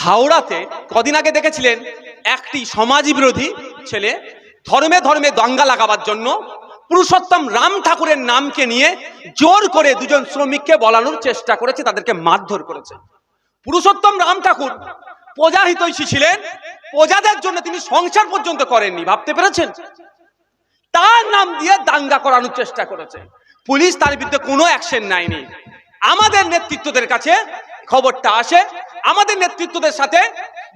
হাওড়াতে কদিন আগে দেখেছিলেন একটি সমাজ বিরোধী ছেলে ধর্মে ধর্মে দাঙ্গা লাগাবার জন্য পুরুষোত্তম রাম ঠাকুরের নামকে নিয়ে জোর করে দুজন শ্রমিককে বলানোর চেষ্টা করেছে, তাদেরকে মারধর করেছে। পুরুষোত্তম রাম ঠাকুর প্রজা হিতৈষী ছিলেন, প্রজাদের জন্য তিনি সংসার পর্যন্ত করেননি, ভাবতে পেরেছেন? তার নাম দিয়ে দাঙ্গা করানোর চেষ্টা করেছে। পুলিশ তার বিরুদ্ধে কোনো অ্যাকশন নেয়নি। আমাদের নেতৃত্বদের কাছে খবরটা আসে, আমাদের নেতৃত্বদের সাথে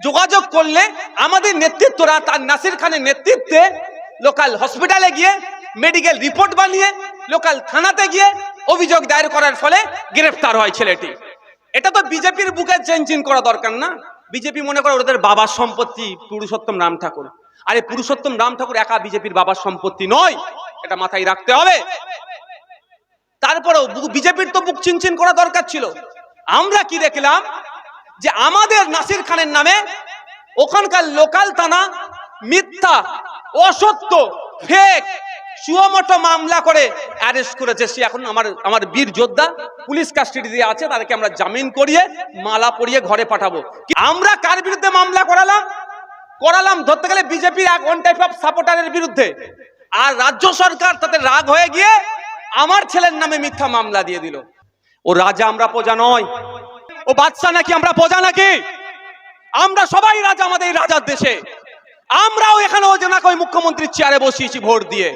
যোগাযোগ করলে আমাদের নেতৃত্বরা তার নাসির খানের নেতৃত্বে লোকাল হসপিটালে গিয়ে মেডিকেল রিপোর্ট বানিয়ে লোকাল থানাতে গিয়ে অভিযোগ দায়ের করার ফলে গ্রেফতার হয় ছেলেটি। এটা তো বিজেপির বুকে চেঞ্জিং করা দরকার না? বিজেপি মনে করে ওদের বাবার সম্পত্তি পুরুষোত্তম রাম ঠাকুর। আরে পুরুষোত্তম রাম ঠাকুর একা বিজেপির বাবার সম্পত্তি নয়, এটা মাথায় রাখতে হবে। তারপরেও বিজেপির তো বুক চিনচিন করা দরকার ছিল। আমরা কি দেখলাম যে আমাদের নাসির খানের নামে ওখানকার লোকাল থানা মিথ্যা, অসত্য, ফেক সুমোটো মামলা করে অ্যারেস্ট করেছে। সে এখন আমার বীর যোদ্ধা পুলিশ কাস্টাডিতে আছে, তাদেরকে আমরা জামিন করিয়ে মালা পরিয়ে ঘরে পাঠাবো। আমরা কার বিরুদ্ধে মামলা করালাম ধরতে গেলে বিজেপির এক ওয়ান টাইপ অফ সাপোর্টারের বিরুদ্ধে। আর রাজ্য সরকার তাদের রাগ হয়ে গিয়ে আমার ছেলের নামে মিথ্যা মামলা দিয়ে দিল। ও রাজা, আমরা প্রজা নয়। ও বাদশা নাকি আমরা প্রজা নাকি? আমরা সবাই রাজা আমাদের এই রাজার দেশে। আমরাও এখানে ওজনাকে ওই মুখ্যমন্ত্রীর চেয়ারে বসিয়েছি ভোট দিয়ে,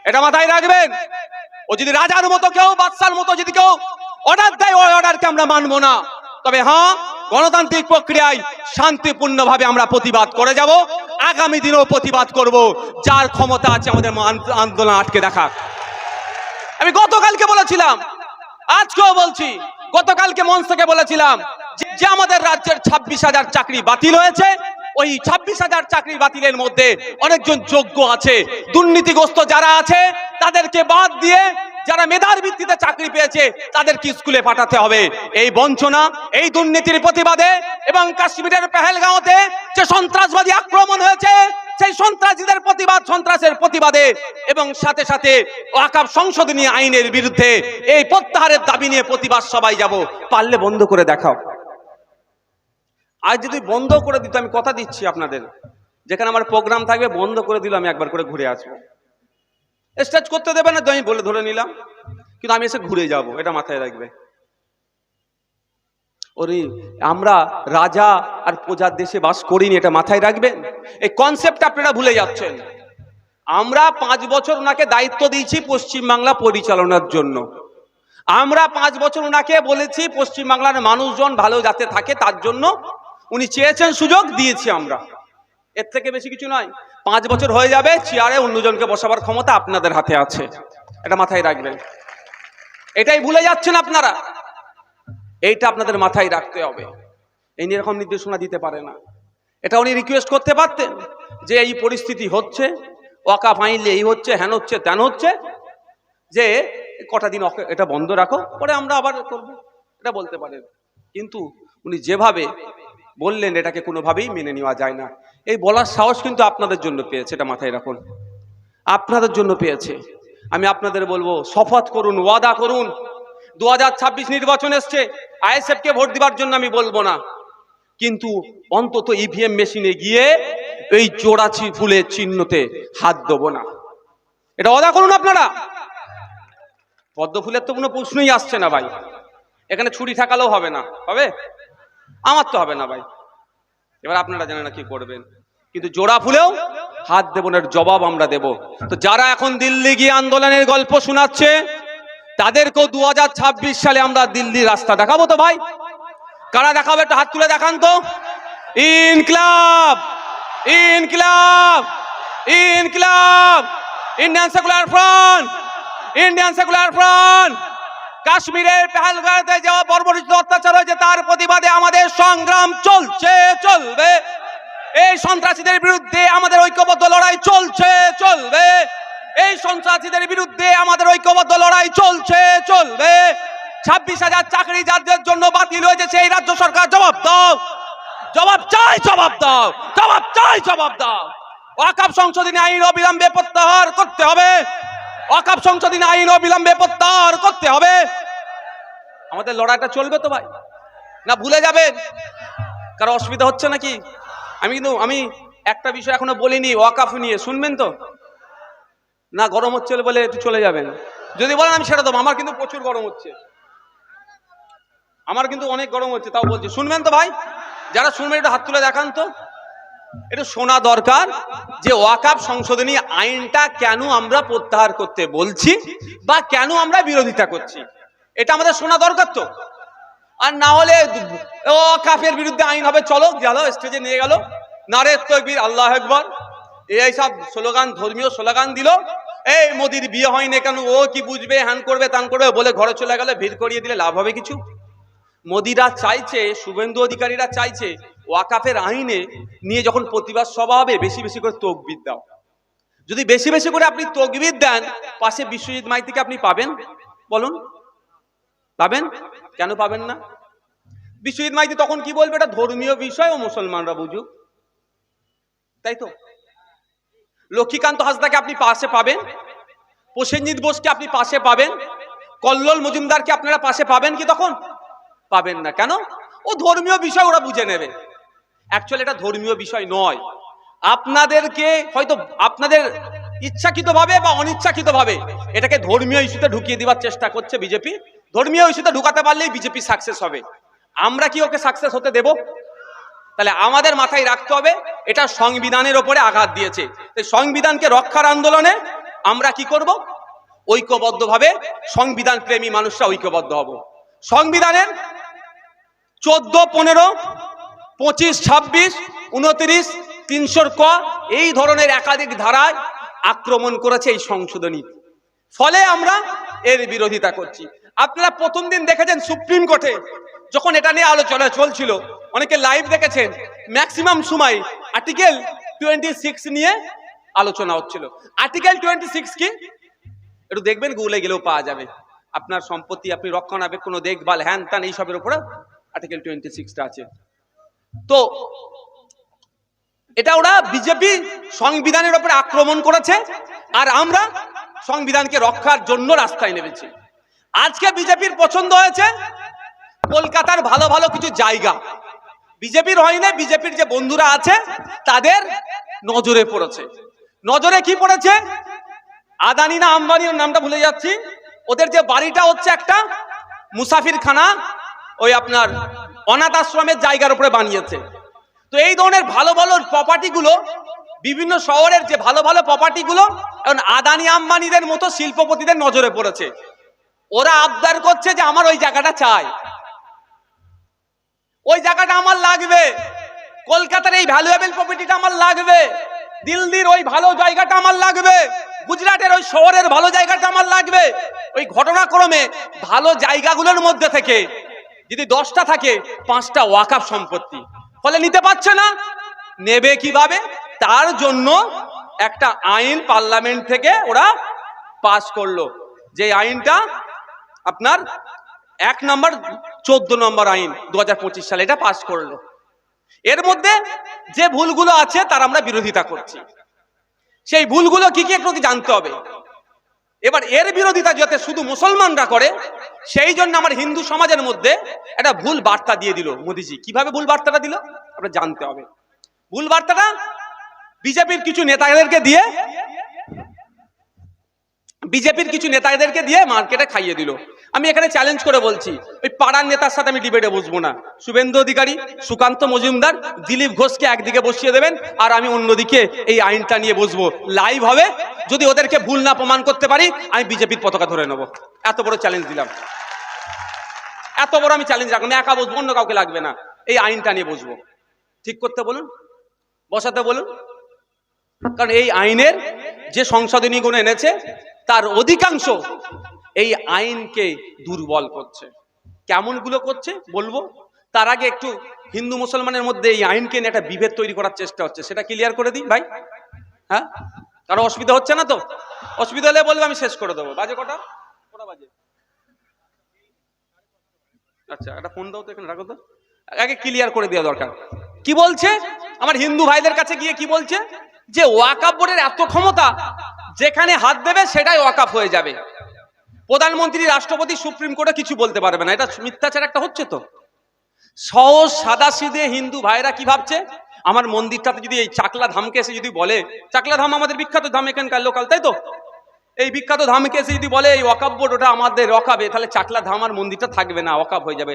এটা মাথায় রাখবেন। ও যদি রাজার মতো কেউ, বাদশার মতো যদি কেউ অর্ডার দেয়, ওই অর্ডারকে আমরা মানবো না। তবে হ্যাঁ, গণতান্ত্রিক প্রক্রিয়ায় শান্তিপূর্ণভাবে আমরা প্রতিবাদ করে যাব, আগামী দিনেও প্রতিবাদ করব। যার ক্ষমতা আছে আমাদের আন্দোলন আটকে রাখা। আমি গতকালকে বলেছিলাম, আজকেও বলছি, গতকালকে মঞ্চ থেকে বলেছিলাম যে আমাদের রাজ্যের 26,000 চাকরি বাতিল হয়েছে। ওই 26,000 চাকরি বাতিলের মধ্যে অনেকজন যোগ্য আছে, দুর্নীতিগ্রস্ত যারা আছে তাদেরকে বাদ দিয়ে যারা মেধার ভিত্তিতে চাকরি পেয়েছে তাদেরকে স্কুলে পাঠাতে হবে। এই বঞ্চনা, এই দুর্নীতির প্রতিবাদে এবং কাশ্মীরের পেহেলগাঁওতে যে সন্ত্রাসবাদী আক্রমণ হয়েছে, সেই সন্ত্রাসীদের প্রতিবাদ, সন্ত্রাসের প্রতিবাদে এবং সাথে সাথে ওয়াকফ সংশোধনী আইনের বিরুদ্ধে এই প্রত্যাহারের দাবি নিয়ে প্রতিবাদ সবাই যাব। পারলে বন্ধ করে দেখাও। আজ যদি বন্ধ করে দিত, আমি কথা দিচ্ছি আপনাদের, যেখানে আমার প্রোগ্রাম থাকবে বন্ধ করে দিল, আমি একবার করে ঘুরে আসবো। স্টেজ করতে দেবে না, আমি বলে ধরে নিলাম, কিন্তু আমি এসে ঘুরে যাব, এটা মাথায় রাখবে। ওরে আমরা রাজা আর প্রজার দেশে বাস করিনি, এটা মাথায় রাখবেন। এই কনসেপ্ট আপনারা ভুলে যাচ্ছেন। আমরা 5 বছর ওনাকে দায়িত্ব দিয়েছি পশ্চিমবাংলা পরিচালনার জন্য। আমরা 5 বছর ওনাকে বলেছি পশ্চিমবাংলার মানুষজন ভালো যাতে থাকে, তার জন্য উনি চেয়েছেন, সুযোগ দিয়েছি আমরা। এর থেকে বেশি কিছু নয়। 5 বছর হয়ে যাবে, চেয়ারে অন্যজনকে বসাবার ক্ষমতা আপনাদের হাতে আছে, এটা মাথায় রাখবেন। এটাই ভুলে যাচ্ছেন আপনারা, এইটা আপনাদের মাথায় রাখতে হবে। এই নিয়ে এরকম নির্দেশনা দিতে পারে না। এটা উনি রিকোয়েস্ট করতে পারতেন যে এই পরিস্থিতি হচ্ছে, ওয়াকফ আইনলে এই হচ্ছে, হ্যান হচ্ছে, ত্যান হচ্ছে, যে কটা দিন এটা বন্ধ রাখো, পরে আমরা আবার করবো, এটা বলতে পারেন। কিন্তু উনি যেভাবে বললেন, এটাকে কোনোভাবেই মেনে নেওয়া যায় না। এই বলার সাহস কিন্তু আপনাদের জন্য পেয়েছে, এটা মাথায় রাখুন, আপনাদের জন্য পেয়েছে। আমি আপনাদের বলবো, শপথ করুন, ওয়াদা করুন। 2026 নির্বাচন এসছে, আইএসএফ কে ভোট দিবার জন্য আমি বলবো না, কিন্তু অন্তত ইভিএম মেশিনে গিয়ে এই জোড়াছি ফুলের চিহ্নতে হাত দেবো না, এটা ওয়াদা করুন আপনারা। পদ্ম ফুলের তো কোনো প্রশ্নই আসছে না ভাই, এখানে ছুরি ঠাকালেও হবে না, হবে? আমার তো হবে না ভাই। এবার আপনারা জানেন না কি করবেন, কিন্তু জোড়া ফুলেও হাত দেব না, জবাব আমরা দেব। তো যারা এখন দিল্লি গিয়ে আন্দোলনের গল্প শোনাচ্ছে, তাদেরকেও 2026 সালে আমরা দিল্লির রাস্তা দেখাবো। তো ভাই কারা দেখাবে? একটা হাত তুলে দেখান তো। ইনকিলাব, ইনকিলাব, ইনকিলাব, Indian Secular Front, Indian Secular Front. কাশ্মীরের পেহেলগাঁওতে যাওয়া বর্বরিত অত্যাচার হয়েছে, তার প্রতিবাদে আমাদের সংগ্রাম চলছে, চলবে। এই সন্ত্রাসীদের বিরুদ্ধে আমাদের ঐক্যবদ্ধ লড়াই চলছে, চলবে। এই সন্ত্রাসীদের বিরুদ্ধে আমাদের ঐক্যবদ্ধ লড়াই চলছে, চলবে। 26,000 চাকরি যাদের জন্য বাতিল হয়েছে, সেই রাজ্য সরকার জবাব দাও, জবাব চাই, জবাব দাও, জবাব চাই, জবাব দাও। ওয়াকফ সংশোধনী আইন অবিলম্বে প্রত্যাহার করতে হবে, ওয়াকফ সংশোধনী আইন অবিলম্বে প্রত্যাহার করতে হবে। আমাদের লড়াইটা চলবে তো ভাই, না ভুলে যাবেন? কারো অসুবিধা হচ্ছে নাকি? আমি একটা বিষয় এখনো বলিনি, ওয়াকাফ নিয়ে, শুনবেন তো? না গরম হচ্ছে বলে একটু চলে যাবেন। যদি বলেন আমি সেটা দেবো, আমার কিন্তু প্রচুর গরম হচ্ছে, আমার কিন্তু অনেক গরম হচ্ছে, তাও বলছি শুনবেন তো ভাই? যারা শুনবেন একটু হাত তুলে দেখান তো, একটু শোনা দরকার যে ওয়াকাফ সংশোধনী আইনটা কেন আমরা প্রত্যাহার করতে বলছি বা কেন আমরা বিরোধিতা করছি, এটা আমাদের শোনা দরকার তো। আর না হলে ওয়াকাফের বিরুদ্ধে আইন হবে, চলো গেল স্টেজে নিয়ে গেল, নারে তাকবীর আল্লাহু আকবার, এইসব স্লোগান, ধর্মীয় স্লোগান দিল, এই মোদির বিয়ে হয়নি কেন, ও কি বুঝবে, হ্যান করবে তান করবে বলে ঘরে চলে গেলে, ভিড় করিয়ে দিলে লাভ হবে কিছু? মোদিরা চাইছে, শুভেন্দু অধিকারীরা চাইছে ওয়াকাফের আইনে নিয়ে যখন প্রতিবাদ সভা হবে বেশি বেশি করে তকবীর দাও। যদি বেশি বেশি করে আপনি তকবীর দেন, পাশে বিশ্বজিৎ মাইতিকে আপনি পাবেন? বলুন পাবেন? কেন পাবেন না? বিশ্বজিৎ মাইতি তখন কি বলবে, এটা ধর্মীয় বিষয় ও মুসলমানরা বুঝুক, তাই তো? লক্ষ্মীকান্ত হাসদাকে আপনি পাশে পাবেন, প্রসেনজিৎ বোসকে আপনি পাশে পাবেন, কল্লোল মজুমদারকে আপনারা পাশে পাবেন কি? তখন পাবেন না। কেন? ও ধর্মীয় বিষয়, ওরা বুঝে নেবে। অ্যাকচুয়ালি এটা ধর্মীয় বিষয় নয়, আপনাদেরকে হয়তো আপনাদের ইচ্ছাকৃতভাবে বা অনিচ্ছাকৃতভাবে এটাকে ধর্মীয় ইস্যুতে ঢুকিয়ে দেওয়ার চেষ্টা করছে বিজেপি। ধর্মীয় ইস্যুতে ঢুকাতে পারলেই বিজেপি সাকসেস হবে। আমরা কি ওকে সাকসেস হতে দেব? তাহলে আমাদের মাথায় রাখতে হবে এটা সংবিধানের ওপরে আঘাত দিয়েছে। সংবিধানকে রক্ষার আন্দোলনে আমরা কি করব? ঐক্যবদ্ধভাবে সংবিধান প্রেমী মানুষরা ঐক্যবদ্ধ হব। সংবিধানের 14, 15, 25, 26, 29, 300 ক এই ধরনের একাধিক ধারায় আক্রমণ করেছে এই সংশোধনী, ফলে আমরা এর বিরোধিতা করছি। আপনারা প্রথম দিন দেখেছেন সুপ্রিম কোর্টে যখন এটা নিয়ে আলোচনা চলছিল, অনেকে লাইভ দেখেছেন, ম্যাক্সিমাম সময় আর্টিকেল 26 নিয়ে আলোচনা হচ্ছিল। আর্টিকেল 26 কি একটু দেখবেন, গুগলে গেলেও পাওয়া যাবে। আপনার সম্পত্তি আপনি রক্ষণাবেক্ষণ, দেখভাল, হ্যান ত্যান এইসবের উপরে আর্টিকেল 26টা আছে। তো এটা ওরা বিজেপি সংবিধানের উপরে আক্রমণ করেছে, আর আমরা সংবিধানকে রক্ষার জন্য রাস্তায় নেমেছি। আজকে বিজেপির পছন্দ হয়েছে কলকাতার ভালো ভালো কিছু জায়গা, বিজেপির হয় না, বিজেপির যে বন্ধুরা আছে তাদের নজরে পড়েছে। নজরে কি পড়েছে? আদানি না আম্বানি, ওর নামটা ভুলে যাচ্ছি, ওদের যে বাড়িটা হচ্ছে একটা মুসাফির খানা, ওই আপনার অনাথ আশ্রমের জায়গার উপরে বানিয়েছে। তো এই ধরনের ভালো ভালো প্রপার্টিগুলো, বিভিন্ন শহরের যে ভালো ভালো প্রপার্টিগুলো এখন আদানি আম্বানিদের মতো শিল্পপতিদের নজরে পড়েছে। ওরা আবদার করছে যে আমার ওই জায়গাটা চাই, ওই জায়গাটা আমার লাগবে, কলকাতার এই ভ্যালুয়েবল প্রপার্টিটা আমার লাগবে, দিল্লির ওই ভালো জায়গাটা আমার লাগবে, গুজরাটের ওই শহরের ভালো জায়গাটা আমার লাগবে। ওই ঘটনাক্রমে ভালো জায়গাগুলোর মধ্যে থেকে যদি 10টা থাকে, 5টা ওয়াকাফ সম্পত্তি, ফলে নিতে পারছে না। নেবে কিভাবে? তার জন্য একটা আইন পার্লামেন্ট থেকে ওরা পাস করলো, যে আইনটা আপনার 1 নম্বর 14 নম্বর আইন 2025 সালে এটা পাস করলো। এর মধ্যে যে ভুলগুলো আছে তার আমরা বিরোধিতা করছি। সেই ভুলগুলো কি কি একটু জানতে হবে। এবার এর বিরোধিতা যাতে শুধু মুসলমানরা করে, সেই জন্য আমার হিন্দু সমাজের মধ্যে একটা ভুল বার্তা দিয়ে দিল মোদিজি। কিভাবে ভুল বার্তাটা দিল আমরা জানতে হবে। ভুল বার্তাটা বিজেপির কিছু নেতাদেরকে দিয়ে মার্কেটে খাইয়ে দিল। আমি এখানে চ্যালেঞ্জ করে বলছি, ওই পাড়ার নেতার সাথে আমি ডিবেটে বসবো না। শুভেন্দু অধিকারী, সুকান্ত মজুমদার, দিলীপ ঘোষকে একদিকে বসিয়ে দেবেন, আর আমি অন্যদিকে এই আইনটা নিয়ে বসবো। লাইভ হবে, যদি ওদেরকে ভুল না প্রমাণ করতে পারি আমি বিজেপির পতাকা ধরে নেব। এত বড় চ্যালেঞ্জ দিলাম, এত বড় আমি চ্যালেঞ্জ রাখলাম। একা বসবো, অন্য কাউকে লাগবে না, এই আইনটা নিয়ে বসবো। ঠিক করতে বলুন, বসাতে বলুন। কারণ এই আইনের যে সংশোধনীগুলো এনেছে তার অধিকাংশ এই আইনকে দুর্বল করছে। কেমন গুলো করছে বলবো, তার আগে একটু হিন্দু মুসলমানের মধ্যে এই আইনকে নিয়ে একটা বিভেদ তৈরি করার চেষ্টা হচ্ছে, সেটা ক্লিয়ার করে দিই ভাই। হ্যাঁ, কারো অসুবিধা হচ্ছে না তো? অসুবিধা হলে বলবে, আমি শেষ করে দেবো। বাজে কটা বাজে? আচ্ছা, একটা ফোন দাও তো, এখানে রাখো তো, আগে ক্লিয়ার করে দেওয়া দরকার। কি বলছে আমার হিন্দু ভাইদের কাছে গিয়ে? কি বলছে? যে ওয়াকাফ বোর্ডের এত ক্ষমতা, যেখানে হাত দেবে সেটাই ওয়াকাফ হয়ে যাবে। প্রধানমন্ত্রী, রাষ্ট্রপতি, সুপ্রিম কোর্টে কিছু বলতে পারবে না। এটা মিথ্যাচার একটা হচ্ছে তো। সহজ সাদাসিধে হিন্দু ভাইরা কি ভাবছে, আমার মন্দিরটাতে যদি এই চাকলা ধামকে এসে যদি বলে, চাকলা ধাম আমাদের বিখ্যাত ধাম, এখানকার লোকাল, তাই তো? এই বিখ্যাত ধামকে এসে যদি বলে এই ওয়াকাফ বোর্ড ওটা আমাদের ওয়াকাবে, তাহলে চাকলা ধাম আর মন্দিরটা থাকবে না, ওয়াকাফ হয়ে যাবে।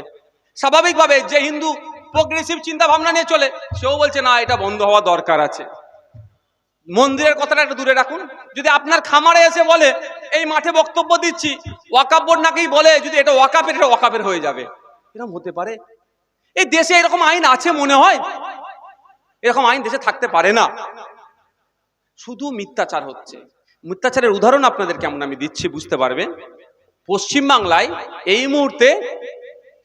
স্বাভাবিকভাবে যে হিন্দু প্রোগ্রেসিভ চিন্তা ভাবনা নিয়ে চলে, সেও বলছে না, এটা বন্ধ হওয়া দরকার আছে। মন্দিরের কথাটা একটু দূরে রাখুন। যদি আপনার খামারে এসে বলে এই মাঠে বক্তব্য দিচ্ছি, ওয়াকাফ বোর্ড নাকি বলে যদি এটা ওয়াকাফের, এটা ওয়াকাফের হয়ে যাবে, এরকম হতে পারে? এই দেশে এরকম আইন আছে মনে হয়? এরকম আইন দেশে থাকতে পারে না। শুধু মিথ্যাচার হচ্ছে। মিথ্যাচারের উদাহরণ আপনাদের কেমন আমি দিচ্ছি, বুঝতে পারবেন। পশ্চিমবাংলায় এই মুহূর্তে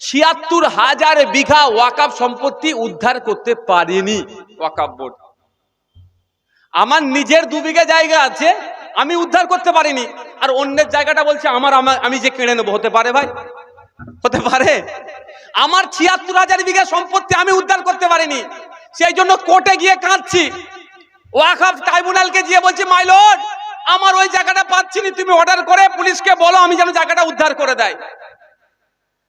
৭৬,০০০ বিঘা ওয়াকাফ সম্পত্তি উদ্ধার করতে পারেনি ওয়াকাফ বোর্ড। আমার নিজের ২ বিঘা জায়গা আছে, আমি উদ্ধার করতে পারিনি, আর অন্যের জায়গাটা বলছে আমি যে কেড়ে নেবো। হতে পারে ভাই? হতে পারে? আমার ৭৬,০০০ বিঘা সম্পত্তি আমি উদ্ধার করতে পারিনি, সেই জন্য কোর্টে গিয়ে কাঁদছি, ওয়াকফ ট্রাইব্যুনালকে গিয়ে বলছি মাই লর্ড, আমার ওই জায়গাটা পাচ্ছি না, তুমি অর্ডার করে পুলিশকে বলো আমি যেন জায়গাটা উদ্ধার করে দেয়।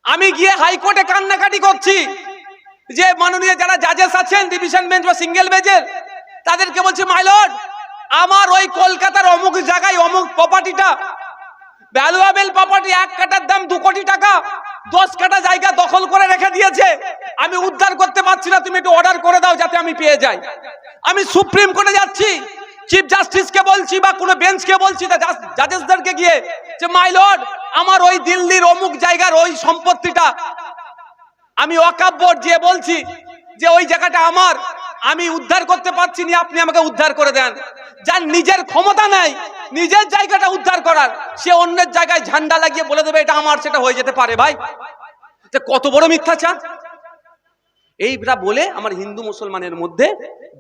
আমি গিয়ে হাইকোর্টে কান্নাকাটি করছি, যে মাননীয় যারা জাজেস আছেন ডিভিশন বেঞ্চ বা সিঙ্গেল বেঞ্চের, তাদেরকে বলছি মাই লর্ড, আমার ওই কলকাতার অমুক জায়গায় অমুক প্রপার্টিটা ভ্যালুয়েবল প্রপার্টি, 1 কাঠার দাম 2 কোটি টাকা, 10 কাঠা জায়গা দখল করে রেখে দিয়েছে, আমি উদ্ধার করতে পারছি না, তুমি একটু অর্ডার করে দাও যাতে আমি পেয়ে যাই। আমি সুপ্রিম কোর্টে যাচ্ছি, চিফ জাস্টিসকে বলছি বা কোনো বেঞ্চকে বলছি, জাজেসদেরকে গিয়ে যে মাই লর্ড, আমার ওই দিল্লির অমুক জায়গার ওই সম্পত্তিটা আমি ওয়াকফ বোর্ড দিয়ে বলছি যে ওই জায়গাটা আমার, আমি উদ্ধার করতে পারছি না, আপনি আমাকে উদ্ধার করে দেন। যার নিজের ক্ষমতা নাই নিজের জায়গাটা উদ্ধার করার, সে অন্যের জায়গায় ঝান্ডা লাগিয়ে বলে দেবে এটা আমার, সেটা হয়ে যেতে পারে। ভাই কত বড় মিথ্যাচার! এইটা বলে আমার হিন্দু মুসলমানের মধ্যে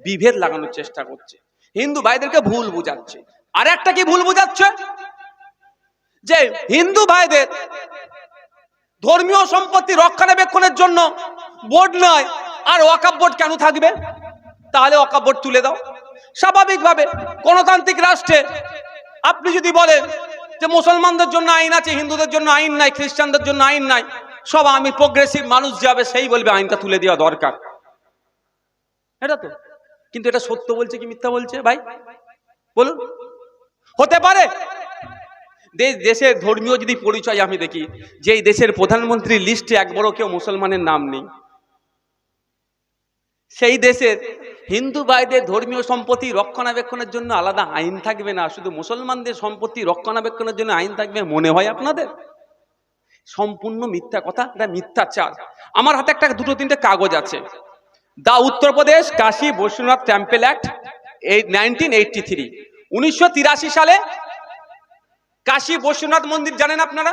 বিভেদ লাগানোর চেষ্টা করছে, হিন্দু ভাইদেরকে ভুল বুঝাচ্ছে। আর একটা কি ভুল বুঝাচ্ছে, যে হিন্দু ভাইদের ধর্মীয় সম্পত্তি রক্ষণাবেক্ষণের জন্য বোর্ড নয়, আর ওয়াকফ বোর্ড কেন থাকবে? তাহলে ওয়াকফ বোর্ড তুলে দাও। স্বাভাবিকভাবে গণতান্ত্রিক রাষ্ট্রে আপনি যদি বলেন যে মুসলমানদের জন্য আইন আছে, হিন্দুদের জন্য আইন নাই, খ্রিস্টানদের জন্য আইন নাই, সব আমি প্রোগ্রেসিভ মানুষ যাবে সেই বলবে আইনটা তুলে দেওয়া দরকার, এটা তো। কিন্তু এটা সত্য বলছে কি মিথ্যা বলছে ভাই বলুন? হতে পারে দেশের ধর্মীয় যদি পরিচয় আমি দেখি, যে এই দেশের প্রধানমন্ত্রীর লিস্টে একবারও কেউ মুসলমানের নাম নেই, সেই দেশের হিন্দু ভাইদের ধর্মীয় সম্পত্তি রক্ষণাবেক্ষণের জন্য আলাদা আইন থাকবে না, শুধু মুসলমানদের সম্পত্তি রক্ষণাবেক্ষণের জন্য আইন থাকবে, মনে হয় আপনাদের? সম্পূর্ণ মিথ্যা কথা, এটা মিথ্যাচার। আমার হাতে একটা 2-3টে কাগজ আছে, দা উত্তরপ্রদেশ কাশী বৈশ্বনাথ টেম্পল অ্যাক্ট 1983, 1983 সালে কাশী বৈশ্বনাথ মন্দির জানেন আপনারা,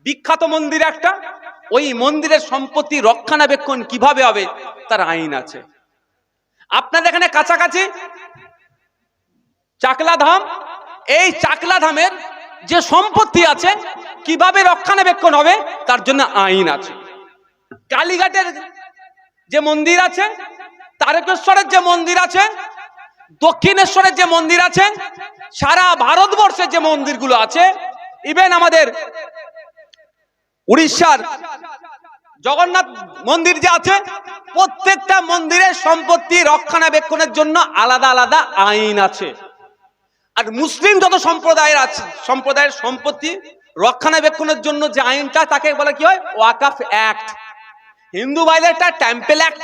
বিখ্যাত মন্দির একটা, ওই মন্দিরের সম্পত্তি রক্ষণাবেক্ষণ কিভাবে হবে তার আইন আছে। আপনাদের এখানে কাছাকাছি চাকলা ধাম, এই চাকলা ধামের যে সম্পত্তি আছে কিভাবে রক্ষণাবেক্ষণ হবে তার জন্য আইন আছে। কালীঘাটের যে মন্দির আছে, তারকেশ্বরের যে মন্দির আছে, দক্ষিণেশ্বরের যে মন্দির আছে, সারা ভারতবর্ষের যে মন্দিরগুলো আছে, ইভেন আমাদের উড়িষ্যার জগন্নাথ মন্দির যে আছে, প্রত্যেকটা মন্দিরের সম্পত্তি রক্ষণাবেক্ষণের জন্য আলাদা আলাদা আইন আছে। আর মুসলিম যত সম্প্রদায়ের আছে, সম্প্রদায়ের সম্পত্তি রক্ষণাবেক্ষণের জন্য যে আইনটা, তাকে বলে কি হয়? ওয়াকফ অ্যাক্ট। হিন্দু ভাইদেরটা টেম্পল অ্যাক্ট,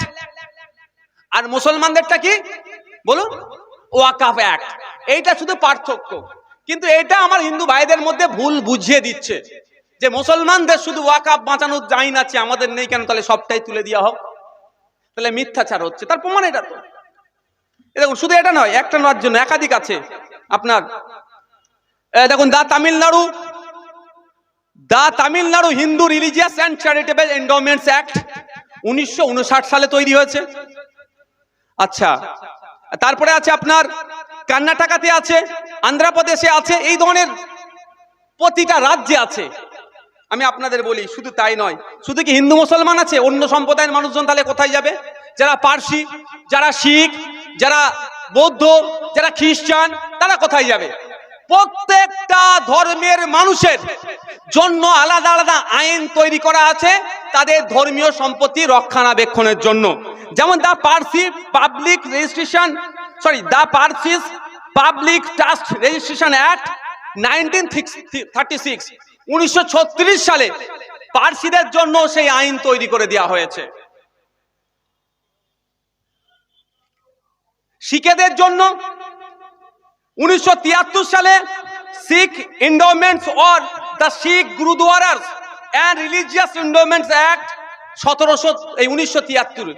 আর মুসলমানদেরটা কি বলুন? ওয়াকফ অ্যাক্ট। এইটা শুধু পার্থক্য। কিন্তু এটা আমার হিন্দু ভাইদের মধ্যে ভুল বুঝিয়ে দিচ্ছে যে মুসলমানদের শুধু ওয়াকফ বাঁচানোর আইন আছে, আমাদের নেই কেন? তাহলে সবটাই তুলে দেওয়া হোক, তাহলে মিথ্যাচার হচ্ছে। তার প্রমাণ এটা তো। দেখুন, শুধু এটা নয়, একটা নয় জন্য একাধিক আছে আপনার। দেখুন, the Tamil Nadu Hindu Religious and Charitable Endowments Act 1959 সালে তৈরি হয়েছে। আচ্ছা, তারপরে আছে আপনার কর্ণাটকাতে আছে, অন্ধ্রপ্রদেশে আছে, এই ধরনের প্রতিটা রাজ্যে আছে। আমি আপনাদের বলি, শুধু তাই নয়, শুধু কি হিন্দু মুসলমান আছে, অন্য সম্প্রদায়ের মানুষজন তাহলে কোথায় যাবে? যারা পার্সি, যারা শিখ, যারা বৌদ্ধ, যারা খ্রিস্টান, তারা কোথায় যাবে? প্রত্যেকটা ধর্মের মানুষের জন্য আলাদা আলাদা আইন তৈরি করা আছে তাদের ধর্মীয় সম্পত্তি রক্ষণাবেক্ষণের জন্য। যেমন the public trust registration act 1936 1936 সালে পার্সিদের জন্য সেই আইন তৈরি করে দেওয়া হয়েছে। শিখেদের জন্য 1973 সালে Sikh endowments or the Sikh gurdwaras and religious endowments act 1973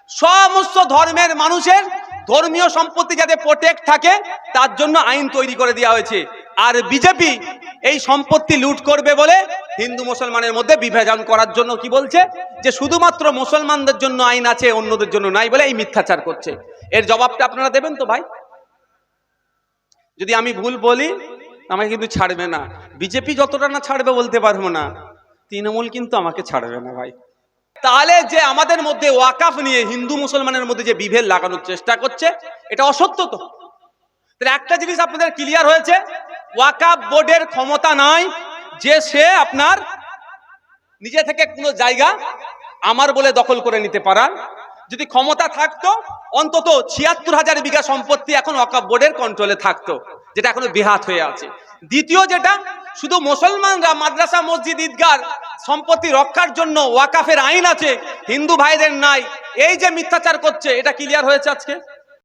সমস্ত ধর্মের মানুষের ধর্মীয় সম্পত্তি যাতে প্রোটেক্ট থাকে তার জন্য আইন তৈরি করে দেওয়া হয়েছে। আর বিজেপি এই সম্পত্তি লুট করবে বলে হিন্দু মুসলমানের মধ্যে বিভাজন করার জন্য কি বলছে যে শুধুমাত্র মুসলমানদের জন্য আইন আছে অন্যদের জন্য নাই বলে এই মিথ্যাচার করছে। এর জবাবটা আপনারা দেবেন তো ভাই? যদি আমি ভুল বলি আমাকে কিন্তু ছাড়বে না, বিজেপি যতটা না ছাড়বে বলতে পারবো না, তৃণমূল কিন্তু আমাকে ছাড়বে না ভাই। তাহলে যে আমাদের মধ্যে ওয়াকাফ নিয়ে হিন্দু মুসলমানের মধ্যে যে বিভেদ লাগানোর চেষ্টা করছে এটা অসত্য। তো একটা জিনিস আপনাদের ক্লিয়ার হয়েছে, ওয়াকাফ বোর্ডের ক্ষমতা নাই যে সে আপনার নিজে থেকে কোনো জায়গা আমার বলে দখল করে নিতে পারার। যদি ক্ষমতা থাকতো অন্তত ৭৬,০০০ বিঘা সম্পত্তি এখন ওয়াকাফ বোর্ডের কন্ট্রোলে থাকতো, যেটা এখনো বেহাত হয়ে আছে। দ্বিতীয় যেটা, শুধু মুসলমানরা মাদ্রাসা মসজিদ ঈদগাহ সম্পত্তি রক্ষার জন্য ওয়াকাফের আইন আছে, হিন্দু ভাইদের নাই, এই যে মিথ্যাচার করছে এটা ক্লিয়ার হয়েছে আজকে।